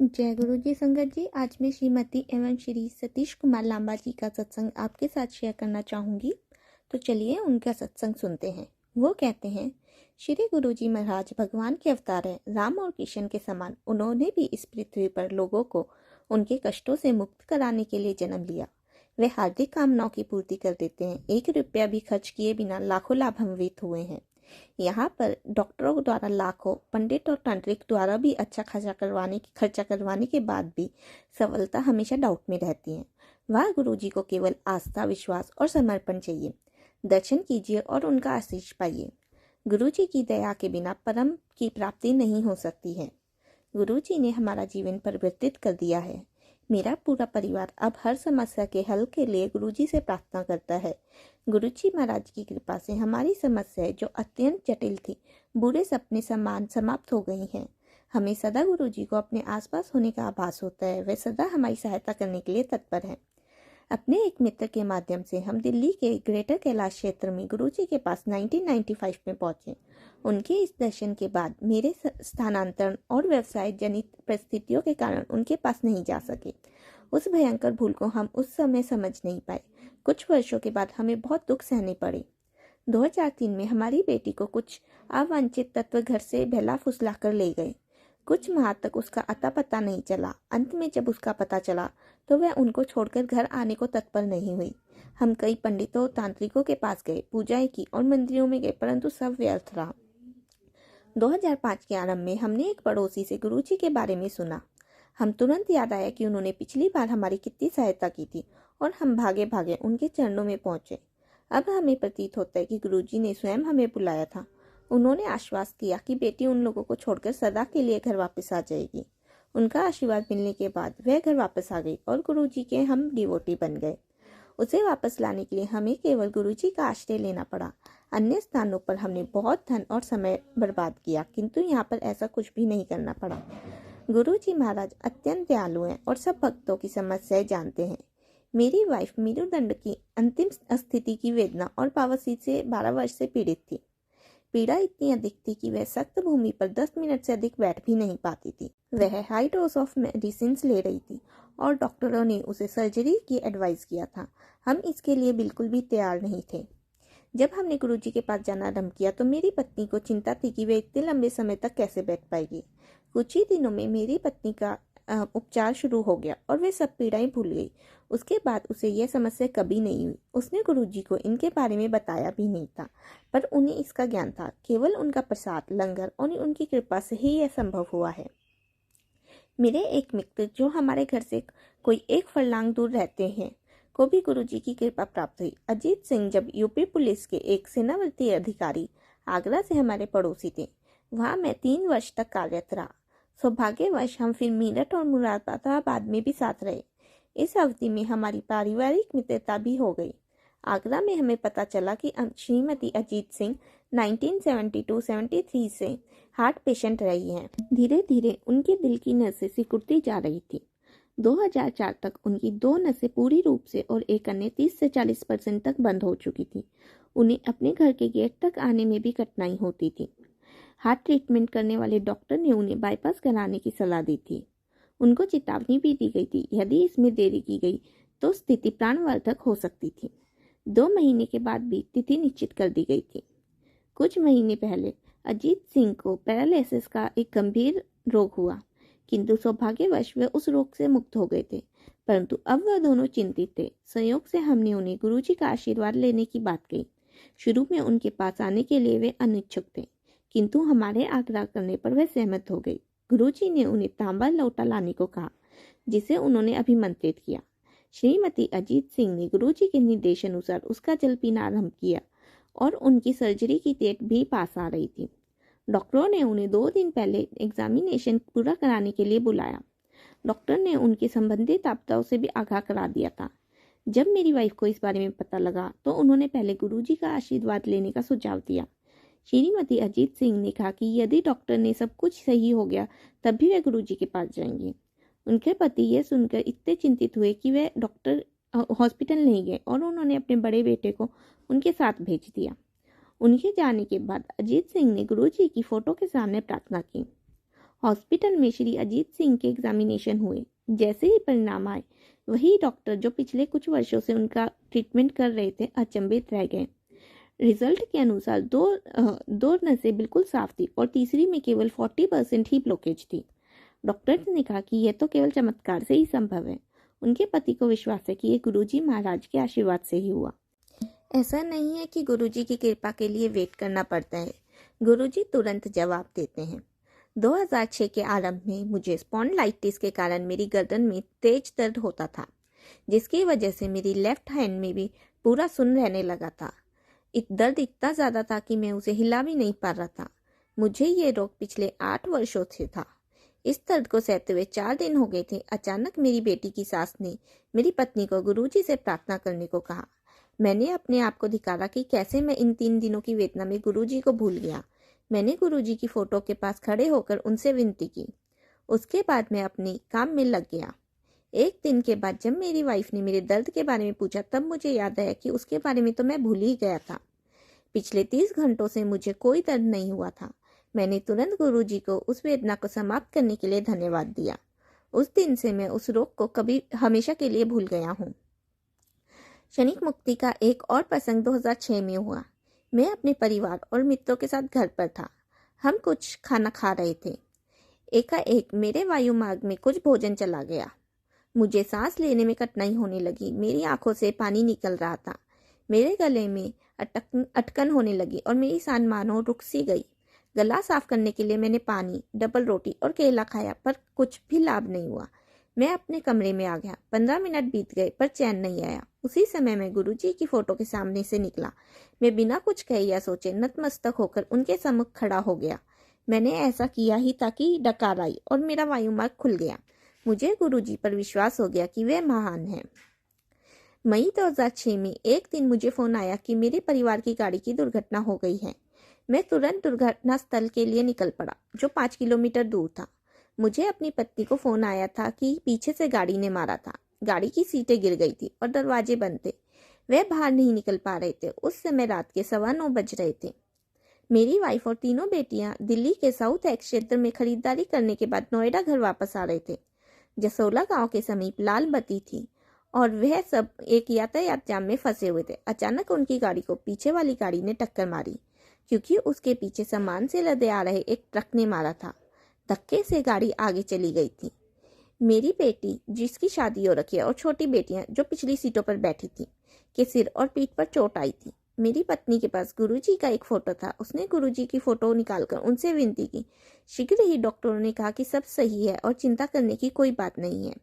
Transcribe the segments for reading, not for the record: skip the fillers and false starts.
जय गुरु जी संगत जी। आज मैं श्रीमती एवं श्री सतीश कुमार लांबा जी का सत्संग आपके साथ शेयर करना चाहूँगी। तो चलिए उनका सत्संग सुनते हैं। वो कहते हैं, श्री गुरु जी महाराज भगवान के अवतार हैं। राम और कृष्ण के समान उन्होंने भी इस पृथ्वी पर लोगों को उनके कष्टों से मुक्त कराने के लिए जन्म लिया। वे हार्दिक कामनाओं की पूर्ति कर देते हैं। 1 रुपया भी खर्च किए बिना लाखों लाभान्वित हुए हैं। यहाँ पर डॉक्टरों द्वारा लाखों, पंडित और तांत्रिक द्वारा भी अच्छा खर्चा करवाने के बाद भी सफलता हमेशा डाउट में रहती है। वह गुरु जी को केवल आस्था, विश्वास और समर्पण चाहिए। दर्शन कीजिए और उनका आशीष पाइए। गुरु जी की दया के बिना परम की प्राप्ति नहीं हो सकती है। गुरु जी ने हमारा जीवन परिवर्तित कर दिया है। मेरा पूरा परिवार अब हर समस्या के हल के लिए गुरुजी से प्रार्थना करता है। गुरुजी महाराज की कृपा से हमारी समस्याएं जो अत्यंत जटिल थी, बुरे सपने समान समाप्त हो गई हैं। हमें सदा गुरुजी को अपने आसपास होने का आभास होता है। वे सदा हमारी सहायता करने के लिए तत्पर हैं। अपने एक मित्र के माध्यम से हम दिल्ली के ग्रेटर कैलाश क्षेत्र में गुरुजी के पास 1995 में पहुंचे। उनके इस दर्शन के बाद मेरे स्थानांतरण और व्यवसाय जनित परिस्थितियों के कारण उनके पास नहीं जा सके। उस भयंकर भूल को हम उस समय समझ नहीं पाए। कुछ वर्षों के बाद हमें बहुत दुख सहने पड़े। 2003 में हमारी बेटी को कुछ अवांछित तत्व घर से बहला फुसला कर ले गए। कुछ माह तक उसका अता पता नहीं चला। अंत में जब उसका पता चला तो वह उनको छोड़कर घर आने को तत्पर नहीं हुई। हम कई पंडितों, तांत्रिकों के पास गए, पूजाएं की और मंदिरों में गए, परंतु सब व्यर्थ रहा। 2005 के आरंभ में हमने एक पड़ोसी से गुरुजी के बारे में सुना। हम तुरंत याद आया कि उन्होंने पिछली बार हमारी कितनी सहायता की थी और हम भागे भागे उनके चरणों में पहुंचे। अब हमें प्रतीत होता है कि गुरुजी ने स्वयं हमें बुलाया था। उन्होंने आश्वास किया कि बेटी उन लोगों को छोड़कर सदा के लिए घर वापस आ जाएगी। उनका आशीर्वाद मिलने के बाद वह घर वापस आ गई और गुरुजी के हम डिवोटी बन गए। उसे वापस लाने के लिए हमें केवल गुरुजी का आश्रय लेना पड़ा। अन्य स्थानों पर हमने बहुत धन और समय बर्बाद किया, किंतु यहाँ पर ऐसा कुछ भी नहीं करना पड़ा। गुरुजी महाराज अत्यंत दयालु हैं और सब भक्तों की समस्याएं जानते हैं। मेरी वाइफ मेरुदंड की अंतिम स्थिति की वेदना और बवासीर से 12 वर्ष से पीड़ित थी। पीड़ा इतनी अधिक थी कि वह सख्त भूमि पर 10 मिनट से अधिक बैठ भी नहीं पाती थी। वह हाई डोज ऑफ मेडिसिन ले रही थी और डॉक्टरों ने उसे सर्जरी की एडवाइस किया था। हम इसके लिए बिल्कुल भी तैयार नहीं थे। जब हमने गुरुजी के पास जाना आरंभ किया तो मेरी पत्नी को चिंता थी कि वह इतने लंबे समय तक कैसे बैठ पाएगी। कुछ ही दिनों में मेरी पत्नी का उपचार शुरू हो गया और वे सब पीड़ाएं भूल गई। उसके बाद उसे यह समस्या कभी नहीं हुई। उसने गुरुजी को इनके बारे में बताया भी नहीं था, पर उन्हें इसका ज्ञान था। केवल उनका प्रसाद, लंगर और उनकी कृपा से ही यह संभव हुआ है। मेरे एक मित्र जो हमारे घर से कोई 1 फरलांग दूर रहते हैं को भी गुरुजी की कृपा प्राप्त हुई। अजीत सिंह जब यूपी पुलिस के एक सेनावर्ती अधिकारी आगरा से हमारे पड़ोसी थे। वहाँ मैं 3 वर्ष तक कार्यरत रहा। सौभाग्यवश हम फिर मेरठ और मुरादाबाद में भी साथ रहे। इस अवधि में हमारी पारिवारिक मित्रता भी हो गई। आगरा में हमें पता चला कि श्रीमती अजीत सिंह 1972-73 से हार्ट पेशेंट रही हैं। धीरे धीरे उनके दिल की नसें सिकुड़ती जा रही थी। 2004 तक उनकी 2 नसें पूरी रूप से और एक अन्य 30 से 40% तक बंद हो चुकी थी। उन्हें अपने घर के गेट तक आने में भी कठिनाई होती थी। हार्ट ट्रीटमेंट करने वाले डॉक्टर ने उन्हें बाईपास कराने की सलाह दी थी। उनको चेतावनी भी दी गई थी, यदि इसमें देरी की गई तो स्थिति प्राणवर्धक हो सकती थी। 2 महीने के बाद भी तिथि निश्चित कर दी गई थी। कुछ महीने पहले अजीत सिंह को पैरालिसिस का एक गंभीर रोग हुआ, किंतु सौभाग्यवश वे उस रोग से मुक्त हो गए थे। परंतु अब वह दोनों चिंतित थे। संयोग से हमने उन्हें गुरुजी का आशीर्वाद लेने की बात कही। शुरू में उनके पास आने के लिए वे अनिच्छुक थे, किंतु हमारे आग्रह करने पर वह सहमत हो गई। गुरुजी ने उन्हें तांबा लोटा लाने को कहा, जिसे उन्होंने अभिमंत्रित किया। श्रीमती अजीत सिंह ने गुरुजी के निर्देशानुसार उसका जल पीना आरंभ किया और उनकी सर्जरी की डेट भी पास आ रही थी। डॉक्टरों ने उन्हें 2 दिन पहले एग्जामिनेशन पूरा कराने के लिए बुलाया। डॉक्टर ने उनके संबंधित आपदाओं से भी आगाह करा दिया था। जब मेरी वाइफ को इस बारे में पता लगा तो उन्होंने पहले गुरुजी का आशीर्वाद लेने का सुझाव दिया। श्रीमती अजीत सिंह ने कहा कि यदि डॉक्टर ने सब कुछ सही हो गया तब भी वे गुरुजी के पास जाएंगे। उनके पति यह सुनकर इतने चिंतित हुए कि वे डॉक्टर हॉस्पिटल नहीं गए और उन्होंने अपने बड़े बेटे को उनके साथ भेज दिया। उनके जाने के बाद अजीत सिंह ने गुरुजी की फोटो के सामने प्रार्थना की हॉस्पिटल में श्री अजीत सिंह के एग्जामिनेशन हुए। जैसे ही परिणाम आए, वही डॉक्टर जो पिछले कुछ वर्षों से उनका ट्रीटमेंट कर रहे थे अचंभित रह गए। रिजल्ट के अनुसार दो नसें बिल्कुल साफ थी और तीसरी में केवल 40% ही ब्लॉकेज थी। डॉक्टर ने कहा कि यह तो केवल चमत्कार से ही संभव है। उनके पति को विश्वास है कि ये गुरुजी महाराज के आशीर्वाद से ही हुआ। ऐसा नहीं है कि गुरुजी की कृपा के लिए वेट करना पड़ता है। गुरुजी तुरंत जवाब देते हैं। 2006 के आरंभ में मुझे स्पॉन्डिलाइटिस के कारण मेरी गर्दन में तेज दर्द होता था, जिसकी वजह से मेरी लेफ्ट हैंड में भी पूरा सुन्न रहने लगा था। दर्द इतना ज़्यादा था कि मैं उसे हिला भी नहीं पा रहा था। मुझे ये रोग पिछले 8 वर्षों से था। इस दर्द को सहते हुए 4 दिन हो गए थे। अचानक मेरी बेटी की सास ने मेरी पत्नी को गुरुजी से प्रार्थना करने को कहा। मैंने अपने आप को धिकारा कि कैसे मैं इन 3 दिनों की वेदना में गुरुजी को भूल गया। मैंने गुरुजी की फोटो के पास खड़े होकर उनसे विनती की। उसके बाद मैं अपनी काम में लग गया। एक दिन के बाद जब मेरी वाइफ ने मेरे दर्द के बारे में पूछा, तब मुझे याद आया कि उसके बारे में तो मैं भूल ही गया था। पिछले 30 घंटों से मुझे कोई दर्द नहीं हुआ था। मैंने तुरंत गुरुजी को उस वेदना को समाप्त करने के लिए धन्यवाद दिया। उस दिन से मैं उस रोग को कभी हमेशा के लिए भूल गया हूँ। क्षणिक मुक्ति का एक और प्रसंग 2006 में हुआ। मैं अपने परिवार और मित्रों के साथ घर पर था। हम कुछ खाना खा रहे थे। एकाएक मेरे वायु मार्ग में कुछ भोजन चला गया। मुझे सांस लेने में कठिनाई होने लगी। मेरी आंखों से पानी निकल रहा था। मेरे गले में अटकन होने लगी और मेरी सांस मानो रुक सी गई। गला साफ करने के लिए मैंने पानी, डबल रोटी और केला खाया, पर कुछ भी लाभ नहीं हुआ। मैं अपने कमरे में आ गया। 15 मिनट बीत गए पर चैन नहीं आया। उसी समय मैं गुरुजी की फोटो के सामने से निकला। मैं बिना कुछ कहे या सोचे नतमस्तक होकर उनके सम्मुख खड़ा हो गया। मैंने ऐसा किया ही ताकि डकार आई और मेरा वायुमार्ग खुल गया। मुझे गुरुजी पर विश्वास हो गया कि वे महान हैं। मई 2006 में एक दिन मुझे फोन आया कि मेरे परिवार की गाड़ी की दुर्घटना हो गई है। मैं तुरंत दुर्घटना स्थल के लिए निकल पड़ा, जो 5 किलोमीटर दूर था। मुझे अपनी पत्नी को फोन आया था कि पीछे से गाड़ी ने मारा था। गाड़ी की सीटें गिर गई थी और दरवाजे बंद थे। वे बाहर नहीं निकल पा रहे थे। उस समय रात के 9:15 बज रहे थे। मेरी वाइफ और तीनों बेटियां दिल्ली के साउथ एक्स क्षेत्र में खरीदारी करने के बाद नोएडा घर वापस आ रहे थे। जसोला गांव के समीप लाल बत्ती थी और वह सब एक यातायात जाम में फंसे हुए थे। अचानक उनकी गाड़ी को पीछे वाली गाड़ी ने टक्कर मारी, क्योंकि उसके पीछे सामान से लदे आ रहे एक ट्रक ने मारा था। धक्के से गाड़ी आगे चली गई थी। मेरी बेटी, जिसकी शादी हो रखी है, और छोटी बेटियां जो पिछली सीटों पर बैठी थी, के सिर और पीठ पर चोट आई थी। मेरी पत्नी के पास गुरुजी का एक फोटो था। उसने गुरुजी की फोटो निकालकर उनसे विनती की। शीघ्र ही डॉक्टरों ने कहा कि सब सही है और चिंता करने की कोई बात नहीं है।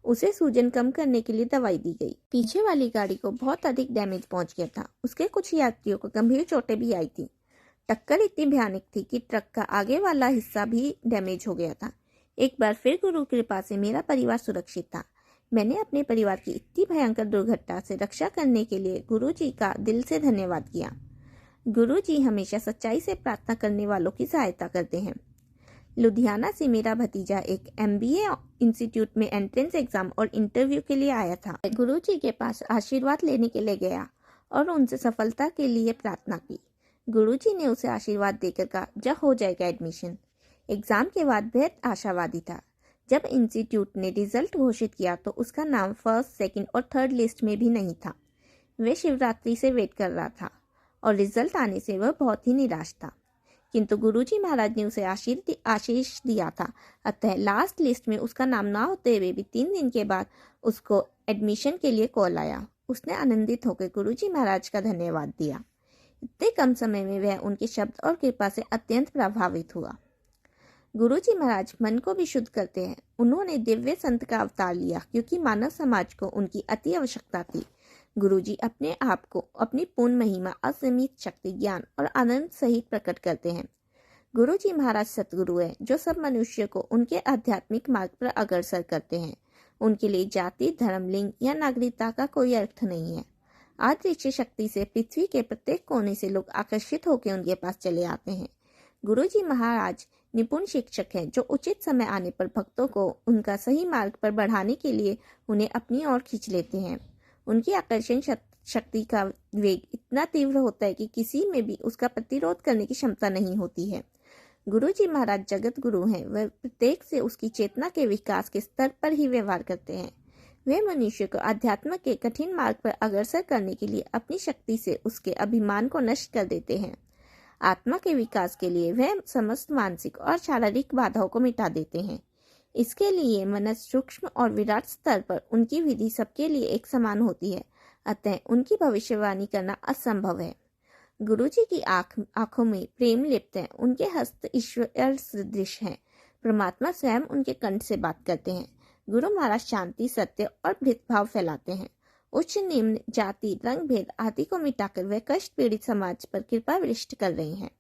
उसे सूजन कम करने के लिए दवाई दी गई। पीछे वाली गाड़ी को बहुत अधिक डैमेज पहुंच गया था। उसके कुछ यात्रियों को गंभीर चोटें भी आई थी। टक्कर इतनी भयानक थी कि ट्रक का आगे वाला हिस्सा भी डैमेज हो गया था। एक बार फिर गुरु कृपा से मेरा परिवार सुरक्षित था। मैंने अपने परिवार की इतनी भयंकर दुर्घटना से रक्षा करने के लिए गुरुजी का दिल से धन्यवाद किया। गुरुजी हमेशा सच्चाई से प्रार्थना करने वालों की सहायता करते हैं। लुधियाना से मेरा भतीजा एक MBA इंस्टीट्यूट में एंट्रेंस एग्जाम और इंटरव्यू के लिए आया था। गुरुजी के पास आशीर्वाद लेने के लिए गया और उनसे सफलता के लिए प्रार्थना की। गुरुजी ने उसे आशीर्वाद देकर कहा, जब हो जाएगा एडमिशन। एग्जाम के बाद बेहद आशावादी था। जब इंस्टीट्यूट ने रिजल्ट घोषित किया तो उसका नाम फर्स्ट, सेकंड और थर्ड लिस्ट में भी नहीं था। वह शिवरात्रि से वेट कर रहा था और रिजल्ट आने से वह बहुत ही निराश था। किंतु गुरुजी महाराज ने उसे आशीष दिया था। अतः लास्ट लिस्ट में उसका नाम ना होते हुए भी 3 दिन के बाद उसको एडमिशन के लिए कॉल आया। उसने आनंदित होकर गुरुजी महाराज का धन्यवाद दिया। इतने कम समय में वह उनके शब्द और कृपा से अत्यंत प्रभावित हुआ। गुरुजी महाराज मन को भी शुद्ध करते हैं। उन्होंने दिव्य संत का अवतार लिया क्योंकि मानव समाज को उनकी अति आवश्यकता थी। गुरुजी अपने आप को अपनी पूर्ण महिमा, असीमित शक्ति, ज्ञान और आनंद सहित प्रकट करते हैं। गुरुजी महाराज सतगुरु है जो सब मनुष्य को उनके आध्यात्मिक मार्ग पर अग्रसर करते हैं। उनके लिए जाति, धर्म, लिंग या नागरिकता का कोई अर्थ नहीं है। अदृश्य शक्ति से पृथ्वी के प्रत्येक कोने से लोग आकर्षित होकर उनके पास चले आते हैं। गुरुजी महाराज निपुण शिक्षक हैं जो उचित समय आने पर भक्तों को उनका सही मार्ग पर बढ़ाने के लिए उन्हें अपनी ओर खींच लेते हैं। उनकी आकर्षण शक्ति का वेग इतना तीव्र होता है कि किसी में भी उसका प्रतिरोध करने की क्षमता नहीं होती है। गुरुजी महाराज जगत गुरु हैं। वह प्रत्येक से उसकी चेतना के विकास के स्तर पर ही व्यवहार करते हैं। वे मनुष्य को अध्यात्म के कठिन मार्ग पर अग्रसर करने के लिए अपनी शक्ति से उसके अभिमान को नष्ट कर देते हैं। आत्मा के विकास के लिए वह समस्त मानसिक और शारीरिक बाधाओं को मिटा देते हैं। इसके लिए मनस सूक्ष्म और विराट स्तर पर उनकी विधि सबके लिए एक समान होती है, अतः उनकी भविष्यवाणी करना असंभव है। गुरुजी की आंखों में प्रेम लिप्त है। उनके हस्त ईश्वर सदृश हैं। परमात्मा स्वयं उनके कंठ से बात करते हैं। गुरु महाराज शांति, सत्य और भेदभाव फैलाते हैं। उच्च निम्न, जाति, रंग भेद आदि को मिटाकर वे कष्ट पीड़ित समाज पर कृपा वृष्टि कर रहे हैं।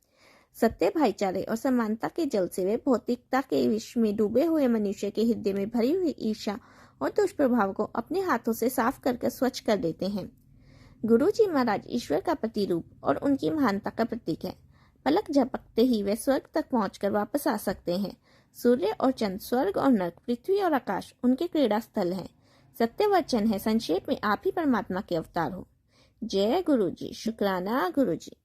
सत्य, भाईचारे और समानता के जल से वे भौतिकता के विश्व में डूबे हुए मनुष्य के हृदय में भरी हुई ईर्ष्या और दुष्प्रभाव को अपने हाथों से साफ करके स्वच्छ कर देते हैं। गुरुजी महाराज ईश्वर का प्रतिरूप और उनकी महानता का प्रतीक है। पलक झपकते ही वे स्वर्ग तक पहुंचकर वापस आ सकते हैं। सूर्य और चंद्र, स्वर्ग और नरक, पृथ्वी और आकाश उनके क्रीड़ा स्थल हैं। सत्य वचन है, संक्षेप में आप ही परमात्मा के अवतार हो। जय गुरुजी। शुक्राना गुरुजी।